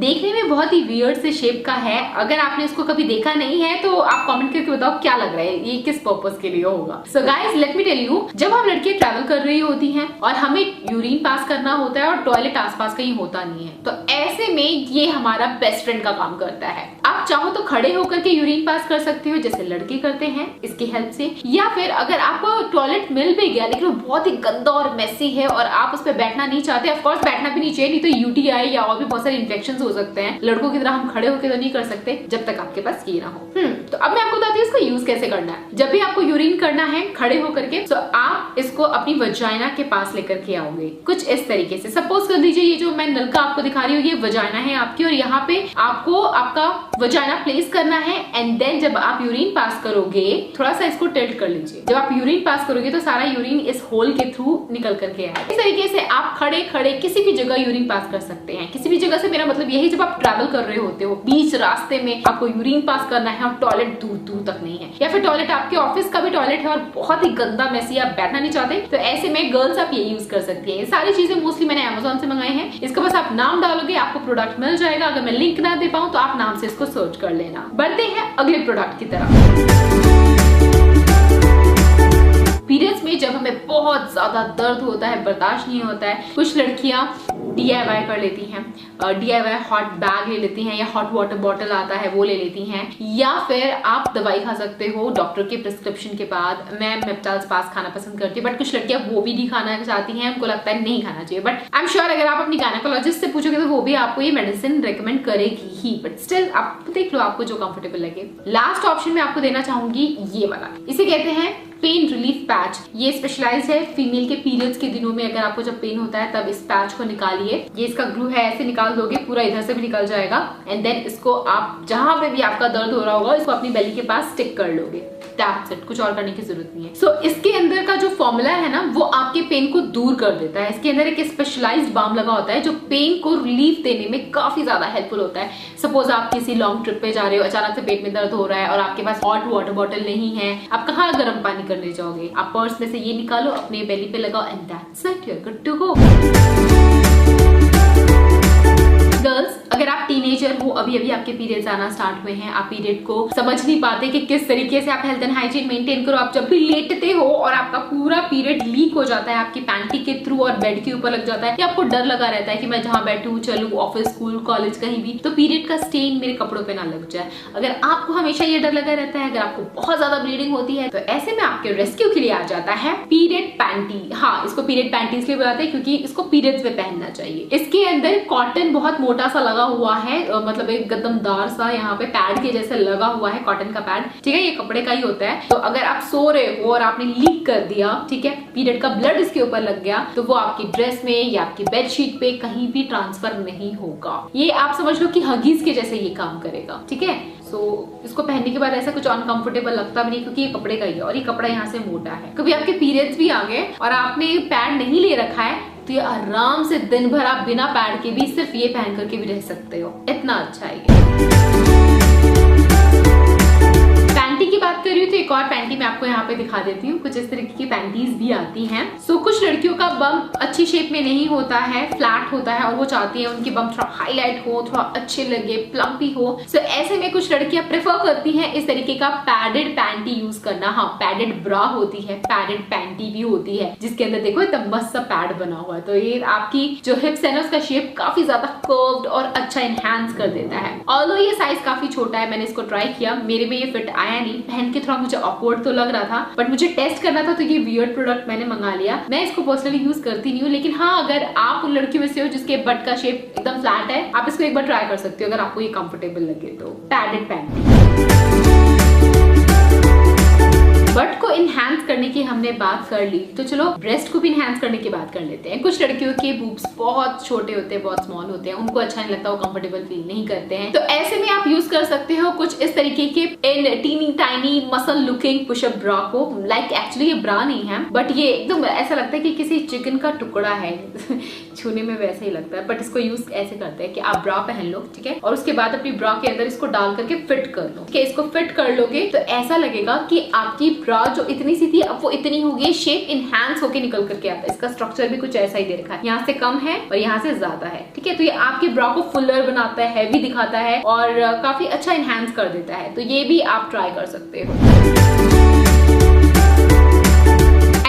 देखने में बहुत ही वियर्ड से शेप का है। अगर आपने इसको कभी देखा नहीं है तो आप कमेंट करके बताओ क्या लग रहा है, ये किस पर्पस के लिए होगा। So guys let me tell you, जब हम लड़कियां ट्रैवल कर रही होती हैं और हमें यूरिन पास करना होता है और टॉयलेट आसपास कहीं होता नहीं है, तो ऐसे में ये हमारा बेस्ट फ्रेंड का काम करता है। आप चाहो तो खड़े होकर के यूरिन पास कर सकते हो जैसे लड़के करते हैं इसकी हेल्प से, या फिर अगर आपको टॉयलेट मिल भी गया लेकिन वो बहुत ही गंदा और मेसी है और आप उस पर बैठना नहीं चाहते, ऑफ कोर्स बैठना भी नहीं चाहिए, नहीं तो यूटीआई या और भी बहुत सारे इन्फेक्शन हो सकते हैं। लड़कों की तरह हम खड़े होकर तो नहीं कर सकते जब तक आपके पास ये ना हो। तो अब मैं आपको बताती हूँ इसका यूज कैसे करना है। जब भी आपको यूरिन करना है खड़े होकर के, तो आप इसको अपनी वजाइना के पास लेकर के आओगे कुछ इस तरीके से। सपोज कर लीजिए ये जो मैं नलका आपको दिखा रही हूँ ये वजाइना है आपकी, और यहाँ पे आपको आपका वजाइना प्लेस करना है। एंड देन जब आप यूरिन पास करोगे, थोड़ा सा इसको टिल्ट कर लीजिए, जब आप यूरिन पास करोगे तो सारा यूरिन इस होल के थ्रू निकल करके आएगा। इस तरीके से आप खड़े खड़े किसी भी जगह यूरिन पास कर सकते हैं। किसी भी जगह से मेरा मतलब यही, जब आप ट्रैवल कर रहे होते हो, बीच रास्ते में आपको यूरिन पास करना है और टॉयलेट दूर दूर तक नहीं है, या फिर टॉयलेट आपके ऑफिस का भी टॉयलेट है और बहुत ही गंदा मैसी, आप बैठना नहीं चाहते, तो ऐसे में गर्ल्स आप ये यूज कर सकती है। ये सारी चीजें मोस्टली मैंने अमेज़न से मंगाई हैं। इसका बस आप नाम डालोगे आपको प्रोडक्ट मिल जाएगा। अगर मैं लिंक ना दे पाऊं तो आप नाम से इसको सर्च कर लेना। बढ़ते हैं अगले प्रोडक्ट की तरफ। पीरियड्स में जब हमें बहुत ज्यादा दर्द होता है, बर्दाश्त नहीं होता है, कुछ लड़कियां DIY कर लेती हैं। DIY हॉट बैग ले लेती हैं, या हॉट वाटर बॉटल आता है वो ले लेती हैं, या फिर आप दवाई खा सकते हो डॉक्टर के प्रिस्क्रिप्शन के बाद। मैं मेप्टाल्स पास खाना पसंद करती हूँ, बट कुछ लड़कियां वो भी नहीं खाना चाहती हैं, उनको लगता है नहीं खाना चाहिए। बट आई एम श्योर अगर आप अपनी गायनेकोलॉजिस्ट से पूछोगे तो वो भी आपको ये मेडिसिन रेकमेंड करेगी ही, बट स्टिल आप देख लो आपको जो कंफर्टेबल लगे। लास्ट ऑप्शन में आपको देना चाहूंगी ये वाला, इसे कहते हैं पेन रिलीफ पैच। ये स्पेशलाइज्ड है फीमेल के पीरियड्स के दिनों में। अगर आपको जब पेन होता है तब इस पैच को निकालिए। ये इसका ग्लू है, ऐसे निकाल दोगे, पूरा इधर से भी निकल जाएगा। एंड देन इसको आप जहां पे भी आपका दर्द हो रहा होगा इसको अपनी बेली के पास स्टिक कर लोगे। दैट्स इट, कुछ और करने की जरूरत नहीं है। सो इसके अंदर का जो फॉर्मूला है ना वो आपके पेन को दूर कर देता है। इसके अंदर एक स्पेशलाइज्ड बाम लगा होता है जो पेन को रिलीफ देने में काफी ज्यादा हेल्पफुल होता है। सपोज आप किसी लॉन्ग ट्रिप पे जा रहे हो, अचानक से पेट में दर्द हो रहा है और आपके पास हॉट वाटर बॉटल नहीं है, आप कहाँ गर्म पानी करने जाओगे? आप पर्स में से ये निकालो, अपने बेली पे लगाओ, and that's it, you are good to go. Girls, अगर आप टीनेजर हो, अभी अभी आपके पीरियड्स आना स्टार्ट हुए हैं, आप पीरियड को समझ नहीं पाते कि किस तरीके से आप हेल्थ एंड हाइजीन मेंटेन करो, आप जब भी लेटते हो और आपका पूरा पीरियड लीक हो जाता है आपकी पैंटी के थ्रू और बेड के ऊपर लग जाता है, या आपको डर लगा रहता है कि मैं जहां बैठूं, चलूं, ऑफिस, स्कूल, कॉलेज, कहीं भी, तो पीरियड का स्टेन मेरे कपड़ों पे ना लग जाए। अगर आपको हमेशा ये डर लगा रहता है, अगर आपको बहुत ज्यादा ब्लीडिंग होती है, तो ऐसे में आपके रेस्क्यू के लिए आ जाता है पीरियड पैंटी। हाँ, इसको पीरियड पैंटी इसलिए बुलाते हैं क्योंकि इसको पीरियड्स में पहनना चाहिए। इसके अंदर कॉटन बहुत मोटा सा लगा हुआ है, मतलब एक गद्दमदार सा यहाँ पे पैड के जैसे लगा हुआ है, कॉटन का पैड, ठीक है, ये कपड़े का ही होता है। तो अगर आप सो रहे हो और आपने लीक कर दिया, ठीक है, पीरियड का ब्लड इसके ऊपर लग गया, तो वो आपकी ड्रेस में या आपकी बेडशीट पे कहीं भी ट्रांसफर नहीं होगा। ये आप समझ लो कि हगीज के जैसे ये काम करेगा, ठीक है। सो इसको पहनने के बाद ऐसा कुछ अनकंफर्टेबल लगता भी नहीं क्योंकि ये कपड़े का ही है और ये कपड़ा यहाँ से मोटा है। कभी आपके पीरियड्स भी आ गए और आपने पैड नहीं ले रखा है, तो ये आराम से दिन भर आप बिना पैड के भी सिर्फ ये पहन करके भी रह सकते हो, इतना अच्छा है ये। पैंटी की बात कर रही हूँ तो एक और पैंटी मैं आपको यहाँ पे दिखा देती हूँ। कुछ इस तरीके की पैंटीज भी आती हैं। सो कुछ लड़कियों का बम अच्छी शेप में नहीं होता है, फ्लैट होता है, और वो चाहती है उनकी बम थोड़ा हाईलाइट हो, थोड़ा अच्छे लगे, प्लम्पी हो। सो ऐसे में कुछ लड़कियां प्रेफर करती हैं इस तरीके का पैडेड पैंटी यूज करना। हाँ, पैडेड ब्रा होती है, पैडेड पैंटी भी होती है, जिसके अंदर देखो एकदम मस्त सा पैड बना हुआ है। तो ये आपकी जो हिप्स है ना उसका शेप काफी ज्यादा कर्व्ड और अच्छा एनहांस कर देता है। ऑल्दो ये साइज काफी छोटा है, मैंने इसको ट्राई किया, मेरे में ये फिट आया नहीं, पहन के थोड़ा मुझे ऑकवर्ड तो लग रहा था, बट मुझे टेस्ट करना था तो ये वियर्ड प्रोडक्ट मैंने मंगा लिया। मैं इसको पर्सनली यूज करती नहीं हूँ, लेकिन हाँ, अगर आप उन लड़कियों में से हो जिसके बट का शेप एकदम फ्लैट है, आप इसको एक बार ट्राई कर सकते हो अगर आपको ये कंफर्टेबल लगे तो। Padded panty. बट को इनहैंस करने की हमने बात कर ली, तो चलो ब्रेस्ट को भी इनहैंस करने की बात कर लेते हैं। कुछ लड़कियों के बूब्स बहुत छोटे होते हैं, बहुत स्मॉल होते हैं, उनको अच्छा नहीं लगता, वो कंफर्टेबल फील नहीं करते हैं, तो ऐसे में आप यूज कर सकते हो कुछ इस तरीके के इन teeny tiny muscle looking pushup bra को। लाइक एक्चुअली ये ब्रा नहीं है, बट ये एकदम ऐसा लगता है कि किसी चिकन का टुकड़ा है छूने में वैसे ही लगता है, बट इसको यूज ऐसे करते हैं कि आप ब्रा पहन लो, ठीक है, और उसके बाद अपनी ब्रा के अंदर इसको डाल करके फिट कर लो। इसको फिट कर लोगे तो ऐसा लगेगा कि आपकी ब्रा जो इतनी सी थी अब वो इतनी हो गई, शेप इनहैंस होके निकल करके आता है। इसका स्ट्रक्चर भी कुछ ऐसा ही दे रखा है, यहाँ से कम है और यहाँ से ज्यादा है, ठीक है। तो ये आपके ब्रा को फुलर बनाता है, हैवी दिखाता है और काफी अच्छा इनहैंस कर देता है। तो ये भी आप ट्राई कर सकते हो।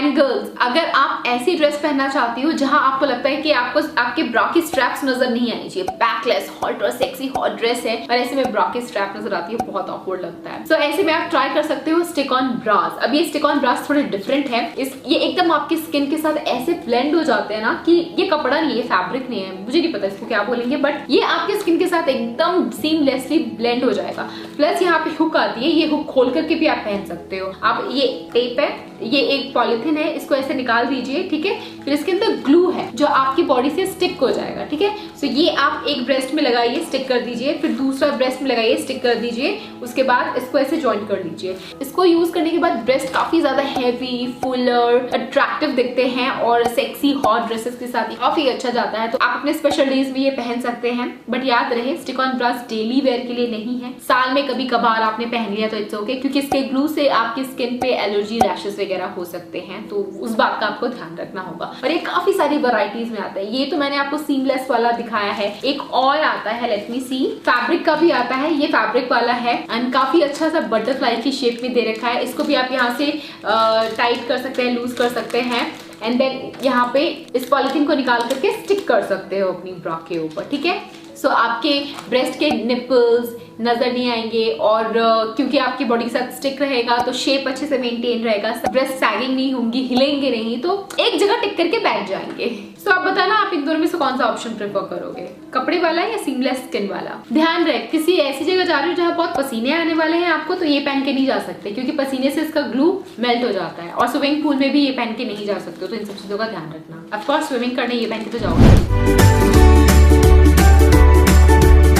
गर्ल्स, अगर आप ऐसी ड्रेस पहनना चाहती हो जहां आपको लगता है कि आपको आपके ब्रा की स्ट्रैप्स नजर नहीं आनी चाहिए, बैकलेस हॉट और सेक्सी हॉट ड्रेस है और ऐसे में ब्रा की स्ट्रैप नजर आती है, बहुत ऑकवर्ड लगता है। सो ऐसे में आप ट्राई कर सकते हो स्टिक ऑन ब्रास। अब ये स्टिक ऑन ब्रास थोड़े डिफरेंट है, ये एकदम आपकी स्किन के साथ ऐसे ब्लेंड हो जाते हैं ना कि ये कपड़ा नहीं है, फैब्रिक नहीं है, मुझे नहीं पता इसको क्या बोलेंगे, बट ये आपके स्किन के साथ एकदम सीमलेसली ब्लेंड हो जाएगा। प्लस यहाँ पे हुक आती है, ये हुक खोल करके भी आप पहन सकते हो। आप ये टेप है, ये एक पॉलिथीन है, इसको ऐसे निकाल दीजिए, ठीक है। फिर इसके अंदर ग्लू है जो आपकी बॉडी से स्टिक हो जाएगा, ठीक है। सो ये आप एक ब्रेस्ट में लगाइए, स्टिक कर दीजिए, फिर दूसरा ब्रेस्ट में लगाइए, स्टिक कर दीजिए, उसके बाद इसको ऐसे जॉइंट कर लीजिए। इसको यूज करने के बाद ब्रेस्ट काफी ज्यादा हैवी, फुलर, अट्रैक्टिव दिखते हैं और सेक्सी हॉट ड्रेसेस के साथ काफी अच्छा जाता है। तो आप अपने स्पेशल डेज में ये पहन सकते हैं, बट याद रहे stick on bras daily wear के लिए नहीं है। साल में कभी कभार आपने पहन लिया तो इट्स ओके, क्योंकि इसके ग्लू से आपकी स्किन पे एलर्जी, रैशेस वगैरह हो सकते हैं, तो उस बात का आपको ध्यान रखना होगा। और ये काफी सारी वैरायटीज में आता है। ये तो मैंने आपको सीमलेस वाला दिखाया है, एक और आता है, लेट मी सी, फैब्रिक का भी आता है। ये फैब्रिक वाला है एंड काफी अच्छा सा बटरफ्लाई की शेप में दे रखा है। इसको भी आप यहाँ से टाइट कर सकते हैं, लूज कर सकते हैं एंड देन यहाँ पे इस पॉलिथीन को निकाल करके स्टिक कर सकते हो अपनी ब्रा के ऊपर, ठीक है। सो आपके ब्रेस्ट के निपल्स नजर नहीं आएंगे और क्योंकि आपकी बॉडी के साथ स्टिक रहेगा तो शेप अच्छे से मेंटेन रहेगा, ब्रेस्ट सैगिंग नहीं होंगी, हिलेंगे नहीं, तो एक जगह टिक करके बैठ जाएंगे। सो आप बताना आप इन दोनों में से कौन सा ऑप्शन प्रेफर करोगे, कपड़े वाला या सीमलेस स्किन वाला। ध्यान रहे किसी ऐसी जगह जा रहे हो जहाँ बहुत पसीने आने वाले हैं आपको, तो ये पहन के नहीं जा सकते क्योंकि पसीने से इसका ग्लू मेल्ट हो जाता है, और स्विमिंग पूल में भी ये पहन के नहीं जा सकते, तो इन सब चीजों का ध्यान रखना। ऑफकोर्स स्विमिंग करने ये पहन के तो जाओगे।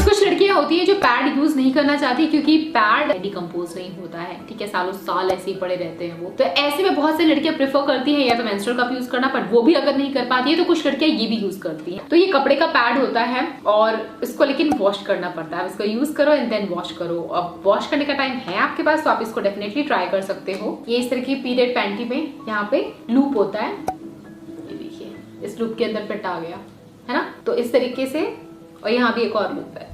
कुछ लड़कियां होती है जो पैड यूज नहीं करना चाहती क्योंकि पैड डिकम्पोज नहीं होता है, ठीक है, सालों साल ऐसे ही पड़े रहते हैं वो। तो ऐसे में बहुत से लड़कियां प्रेफर करती हैं या तो मेंस्ट्रुअल कप यूज करना, बट वो भी अगर नहीं कर पाती है तो कुछ लड़कियां ये भी यूज करती हैं। तो ये कपड़े का पैड होता है और इसको लेकिन वॉश करना पड़ता है। इसको यूज करो एंड देन वॉश करो। अब वॉश करने का टाइम है आपके पास तो आप इसको डेफिनेटली ट्राई कर सकते हो। ये इस तरह की पीरियड पैंटी में यहाँ पे लूप होता है, ये देखिए इस लूप के अंदर फिट आ गया है ना, तो इस तरीके से, और यहाँ भी एक और लूप है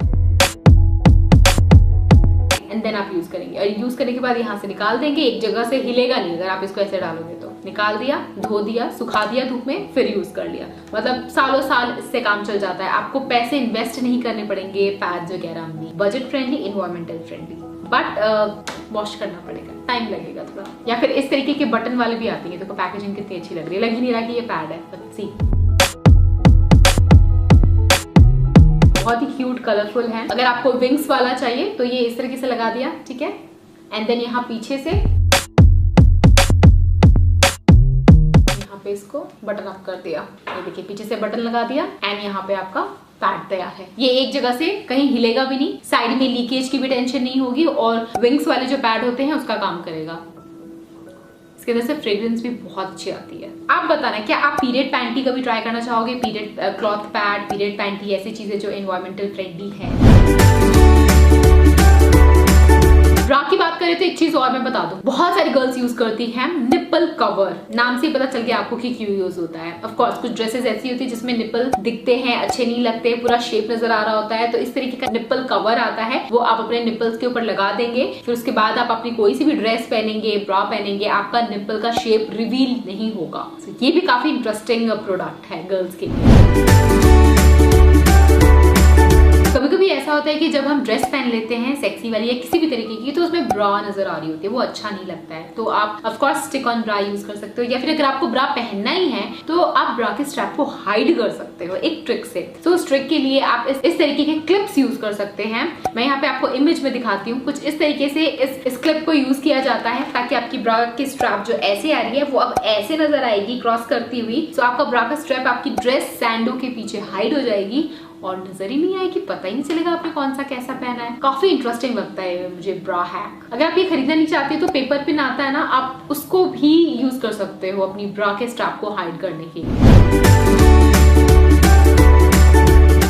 एंड देन आप यूज करेंगे। और यूज करने के बाद यहाँ से निकाल देंगे, एक जगह से हिलेगा नहीं अगर आप इसको ऐसे डालोगे तो। निकाल दिया, धो दिया, सुखा दिया धूप में, फिर यूज कर लिया, मतलब सालों साल इससे काम चल जाता है। आपको पैसे इन्वेस्ट नहीं करने पड़ेंगे पैड्स वगैरह में। Budget friendly, environmental friendly, but wash करना पड़ेगा, टाइम लगेगा थोड़ा। या फिर इस तरीके के बटन वाले भी आती है, देखो पैकेजिंग कितनी अच्छी लग रही है, लग ही नहीं रहा कि ये पैड है, सी बहुत ही क्यूट कलरफुल है। अगर आपको विंग्स वाला चाहिए तो ये इस तरीके से लगा दिया, ठीक है, एंड देन यहाँ पीछे से यहाँ पे इसको बटन अप कर दिया, ये देखिए पीछे से बटन लगा दिया एंड यहाँ पे आपका पैड तैयार है। ये एक जगह से कहीं हिलेगा भी नहीं, साइड में लीकेज की भी टेंशन नहीं होगी और विंग्स वाले जो पैड होते हैं उसका काम करेगा। इसके वजह से फ्रेग्रेंस भी बहुत अच्छी आती है। आप बताना क्या आप पीरियड पैंटी कभी ट्राई करना चाहोगे, period cloth pad, period panty, ऐसी चीजें जो एनवायरमेंटल फ्रेंडली है। ब्रा की बात करें तो एक चीज और मैं बता दूं, बहुत सारी गर्ल्स यूज करती हैं निप्पल कवर। नाम से पता चल गया आपको कि क्यों यूज होता है। ऑफ कोर्स कुछ ड्रेसेस ऐसी होती है जिसमें निप्पल दिखते हैं, अच्छे नहीं लगते, पूरा शेप नजर आ रहा होता है, तो इस तरीके का निप्पल कवर आता है, वो आप अपने निप्पल्स के ऊपर लगा देंगे। फिर उसके बाद आप अपनी कोई सी भी ड्रेस पहनेंगे, ब्रा पहनेंगे, आपका निप्पल का शेप रिवील नहीं होगा। ये भी काफी इंटरेस्टिंग प्रोडक्ट है गर्ल्स के लिए। कभी कभी ऐसा होता है कि जब हम ड्रेस पहन लेते हैं सेक्सी वाली या किसी भी तरीके की, तो उसमें ब्रा नजर आ रही होती है, वो अच्छा नहीं लगता है, तो आप of course stick on bra use कर सकते हो। या फिर अगर आपको ब्रा पहनना ही है तो आप ब्रा के स्ट्रैप को हाइड कर सकते हो एक ट्रिक से। तो उस ट्रिक के लिए आप इस तरीके के क्लिप्स यूज कर सकते हैं। मैं यहाँ पे आपको इमेज में दिखाती हूँ, कुछ इस तरीके से इस क्लिप को यूज किया जाता है ताकि आपकी ब्रा की स्ट्रैप जो ऐसे आ रही है वो अब ऐसे नजर आएगी क्रॉस करती हुई। तो आपका ब्रा का स्ट्रैप आपकी ड्रेस सैंडो के पीछे हाइड हो जाएगी और नजर ही नहीं आएगी, पता ही नहीं चलेगा आपने कौन सा कैसा पहना है। काफी इंटरेस्टिंग लगता है मुझे ब्रा हैक। अगर आप ये खरीदना नहीं चाहते तो पेपर पिन आता है ना, आप उसको भी यूज कर सकते हो अपनी ब्रा के स्ट्रैप को हाइड करने के लिए।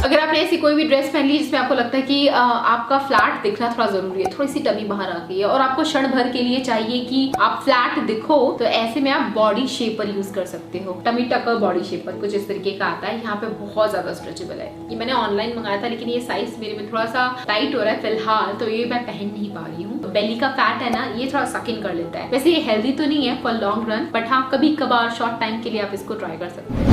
अगर आप आपने ऐसी कोई भी ड्रेस पहन ली जिसमें आपको लगता है कि आपका फ्लैट दिखना थोड़ा जरूरी है, थोड़ी सी टमी बाहर आ गई है और आपको क्षण भर के लिए चाहिए कि आप फ्लैट दिखो, तो ऐसे में आप बॉडी शेपर यूज कर सकते हो। टमी टकर बॉडी शेपर कुछ इस तरीके का आता है, यहाँ पे बहुत ज्यादा स्ट्रेचेबल है। ये मैंने ऑनलाइन मंगाया था लेकिन ये साइज मेरे में थोड़ा सा टाइट हो रहा है फिलहाल, तो ये मैं पहन नहीं पा रही हूँ। बेली का फैट है ना, ये थोड़ा सक इन कर लेता है। वैसे ये हेल्दी तो नहीं है फॉर लॉन्ग रन, बट हाँ कभी कभार शॉर्ट टाइम के लिए आप इसको ट्राई कर सकते हैं।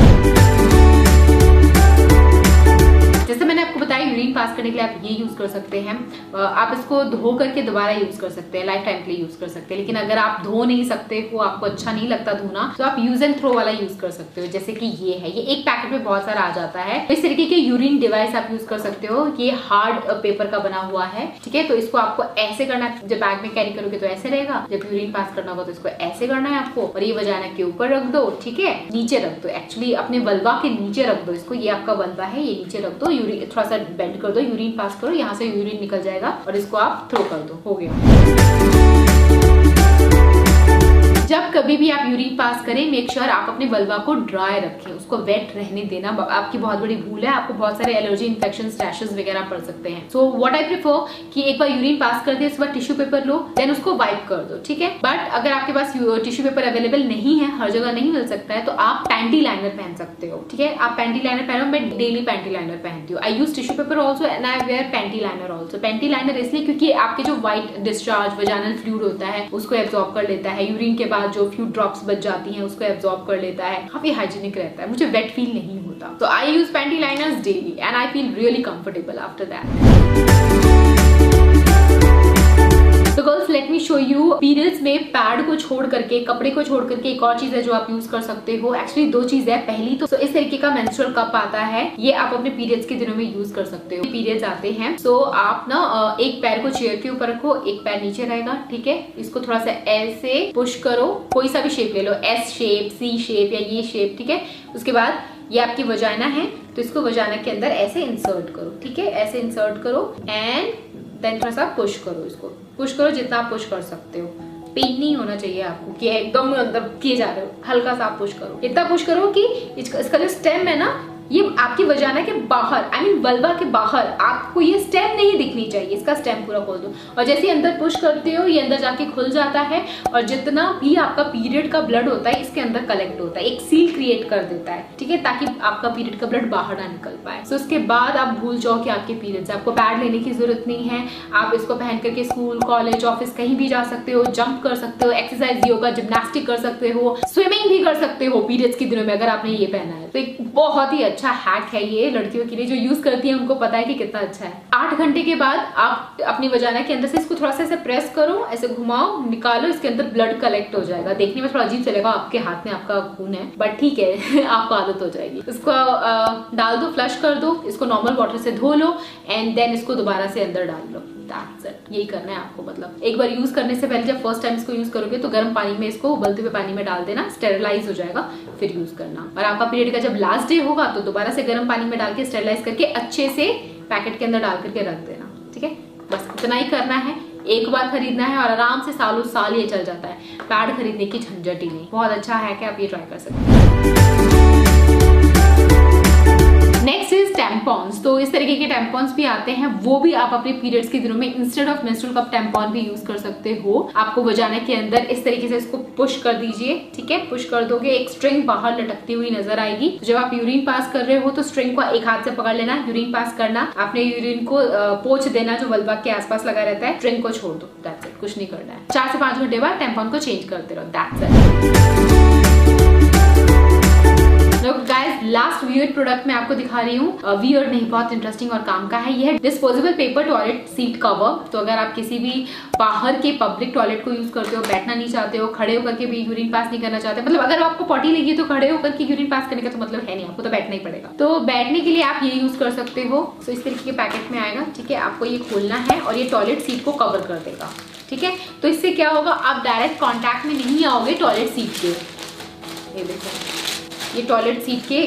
जैसे मैंने आपको बताया यूरिन पास करने के लिए आप ये यूज कर सकते हैं। आप इसको धो करके दोबारा यूज कर सकते हैं, लाइफ टाइम के लिए यूज कर सकते हैं। लेकिन अगर आप धो नहीं सकते हो, आपको अच्छा नहीं लगता धोना, तो आप यूज एंड थ्रो वाला यूज कर सकते हो। जैसे कि ये है, ये एक पैकेट में बहुत सारा आ जाता है। इस तरीके के यूरिन डिवाइस आप यूज कर सकते हो। ये हार्ड पेपर का बना हुआ है, ठीक है। तो इसको आपको ऐसे करना है, जब बैग में कैरी करोगे तो ऐसे रहेगा, जब यूरिन पास करना होगा तो इसको ऐसे करना है आपको। और ये वजाना के ऊपर रख दो, ठीक है, नीचे रख दो, एक्चुअली अपने वल्वा के नीचे रख दो इसको। ये आपका वल्वा है, ये नीचे रख दो, यूरिन थोड़ा सा बेंड कर दो, यूरिन पास करो, यहाँ से यूरिन निकल जाएगा और इसको आप थ्रो कर दो, हो गया। जब कभी भी आप यूरिन पास करें, मेक श्योर आप अपने वल्वा को ड्राई रखें, उसको वेट रहने देना आपकी बहुत बड़ी भूल है। आपको बहुत सारे एलर्जी इन्फेक्शन, रैशेस वगैरह पड़ सकते हैं। सो व्हाट आई प्रेफर कि एक बार यूरिन पास कर दे, उसके बाद टिश्यू पेपर लो, देन उसको वाइप कर दो, ठीक है। बट अगर आपके पास टिश्यू पेपर अवेलेबल नहीं है, हर जगह नहीं मिल सकता है, तो आप पैंटी लाइनर पहन सकते हो, ठीक है। आप पैंटी लाइनर पहनो, मैं डेली पैंटी लाइनर पहनती हूँ। I use tissue paper also and I wear panty liner also. Panty liner इसलिए क्योंकि आपके जो व्हाइट डिस्चार्ज वजानल फ्लूइड होता है उसको एब्जॉर्ब कर लेता है, यूरिन के बाद जो फ्यू ड्रॉप्स बच जाती हैं उसको एब्जॉर्ब कर लेता है, काफी हाइजीनिक रहता है, मुझे वेट फील नहीं होता। तो I use panty liners daily and I feel really comfortable after that. तो girls let me show you, periods में पैड को छोड़ करके, कपड़े को छोड़ करके एक और चीज है जो आप यूज कर सकते हो। एक्चुअली दो चीज है। पहली तो इस तरीके का मेंस्ट्रुअल कप आता है, ये आप अपने पीरियड्स के दिनों में यूज कर सकते हो। पीरियड्स आते हैं सो आप ना एक पैर को चेयर के ऊपर रखो, एक पैर नीचे रहेगा, ठीक है। इसको थोड़ा सा ऐसे पुश करो, कोई सा भी शेप ले लो, एस शेप, सी शेप या ये शेप, ठीक है। उसके बाद ये आपकी वजाना है, तो इसको वजाना के अंदर ऐसे इंसर्ट करो, ठीक है, ऐसे इंसर्ट करो एंड देन थोड़ा सा पुश करो, इसको पुश करो जितना आप पुश कर सकते हो। पेन नहीं होना चाहिए आपको कि एकदम अंदर किए जा रहे हो, हल्का सा आप पुश करो, इतना पुश करो कि इसका जो स्टेम है ना, ये आपकी वजाना के बाहर, आई मीन वल्वा के बाहर, आपको ये स्टेम नहीं दिखनी चाहिए, इसका स्टेम पूरा खोल दो। और जैसे ही अंदर पुश करते हो ये अंदर जाके खुल जाता है और जितना भी आपका पीरियड का ब्लड होता है इसके अंदर कलेक्ट होता है, एक सील क्रिएट कर देता है, ठीक है, ताकि आपका पीरियड का ब्लड बाहर ना निकल पाए। तो उसके बाद आप भूल जाओ कि आपके पीरियड्स, आपको पैड लेने की जरूरत नहीं है। आप इसको पहन करके स्कूल, कॉलेज, ऑफिस कहीं भी जा सकते हो, जंप कर सकते हो, एक्सरसाइज, योगा, जिम्नास्टिक कर सकते हो, स्विमिंग भी कर सकते हो पीरियड्स के दिनों में अगर आपने ये पहना है। तो एक बहुत ही अच्छा हैक है ये लड़कियों के लिए, जो यूज करती हैं उनको पता है कि कितना अच्छा है। 8 घंटे के बाद आप अपनी वजाना के अंदर से इसको थोड़ा सा ऐसे प्रेस करो, ऐसे घुमाओ, निकालो, इसके अंदर ब्लड कलेक्ट हो जाएगा। देखने में थोड़ा अजीब चलेगा, आपके हाथ में आपका खून है, बट ठीक है आपको आदत हो जाएगी। इसको डाल दो, फ्लश कर दो, इसको नॉर्मल वाटर से धो लो एंड देन इसको दोबारा से अंदर डाल लो। That's it. यही करना है आपको। मतलब एक बार यूज करने से पहले, जब फर्स्ट टाइम इसको यूज करोगे तो गर्म पानी में इसको उबलते हुए पानी में डाल देना, स्टेरिलाइज हो जाएगा, फिर यूज करना। और आपका पीरियड का जब लास्ट डे होगा तो दोबारा से गर्म पानी में डाल के स्टेरिलाइज करके अच्छे से पैकेट के अंदर डाल करके रख देना, ठीक है। बस इतना ही करना है, एक बार खरीदना है और आराम से सालों साल ये चल जाता है। पैड खरीदने की झंझट ही नहीं। बहुत अच्छा है कि आप ये ट्राई कर सकते हैं। Next is tampons. तो इस तरीके के टैम्पॉन्स भी आते हैं, वो भी आप अपने पीरियड्स के दिनों में instead of menstrual cup tampon भी यूज कर सकते हो। आपको वजाना के अंदर इस तरीके से इसको पुश कर दीजिए, ठीक है। पुश कर दोगे, एक स्ट्रिंग बाहर लटकती हुई नजर आएगी। जब आप यूरिन पास कर रहे हो तो स्ट्रिंग को एक हाथ से पकड़ लेना, यूरिन पास करना, आपने यूरिन को पोंछ देना जो वल्वा के आसपास लगा रहता है, स्ट्रिंग को छोड़ दो, दैट्स इट, कुछ नहीं करना है। 4 से 5 घंटे बाद टैम्पॉन को चेंज करते रहो, that's it. Guys last weird product मैं आपको दिखा रही हूँ, वियर्ड नहीं, बहुत इंटरेस्टिंग और काम का है। यह है disposable paper toilet seat cover. तो अगर आप किसी भी बाहर के पब्लिक टॉयलेट को यूज करते हो, बैठना नहीं चाहते हो, खड़े होकर के भी यूरिन पास नहीं करना चाहते, मतलब अगर आपको पॉटी लगी है तो खड़े होकर के यूरिन पास करने का तो मतलब है नहीं, आपको तो बैठना ही पड़ेगा। तो बैठने के लिए आप ये यूज कर सकते हो। तो इस तरीके के पैकेट में आएगा, ठीक है। आपको ये खोलना है और ये टॉयलेट सीट को कवर कर देगा, ठीक है। तो इससे क्या होगा, आप डायरेक्ट कॉन्टैक्ट में नहीं आओगे टॉयलेट सीट के। ये देखो, ये टॉयलेट सीट के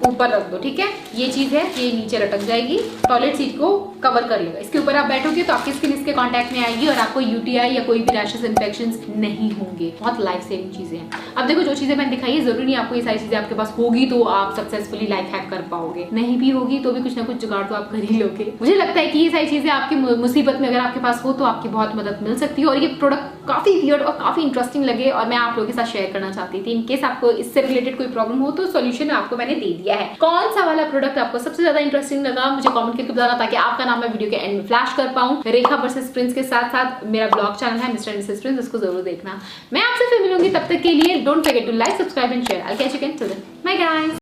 ऊपर रख दो, ठीक है। ये चीज है, ये नीचे लटक जाएगी, टॉयलेट सीट को कवर कर लेगा। इसके ऊपर आप बैठोगे तो आपकी स्किन इसके कांटेक्ट में आएगी और आपको यूटीआई या कोई भी रैशेस इन्फेक्शंस नहीं होंगे। बहुत लाइफ सेविंग चीजें हैं। अब देखो जो चीजें मैंने दिखाई है, जरूरी नहीं आपको ये सारी चीजें आपके पास होगी तो आप सक्सेसफुली लाइफ हैक कर पाओगे, नहीं भी होगी तो भी कुछ ना कुछ जुगाड़ तो आप कर ही लोगे। मुझे लगता है कि ये सारी चीजें आपकी मुसीबत में अगर आपके पास हो तो आपकी बहुत मदद मिल सकती है। और ये प्रोडक्ट काफी वियर्ड और काफी इंटरेस्टिंग लगे और मैं आप लोगों के साथ शेयर करना चाहती थी। इनकेस आपको इससे रिलेटेड कोई प्रॉब्लम हो तो सॉल्यूशन आपको मैंने दे दिया है। कौन सा वाला प्रोडक्ट आपको सबसे ज्यादा इंटरेस्टिंग लगा मुझे कमेंट करके बताना, ताकि आपका नाम मैं वीडियो के एंड में फ्लैश कर पाऊं। रेखा वर्सेस प्रिंस के साथ साथ मेरा ब्लॉग चैनल है मिस्टर एंड मिसेस प्रिंस, उसको जरूर देखना। मैं आपसे फिर मिलूंगी, तब तक के लिए don't forget to like, subscribe and share. I will catch you again, till then bye guys.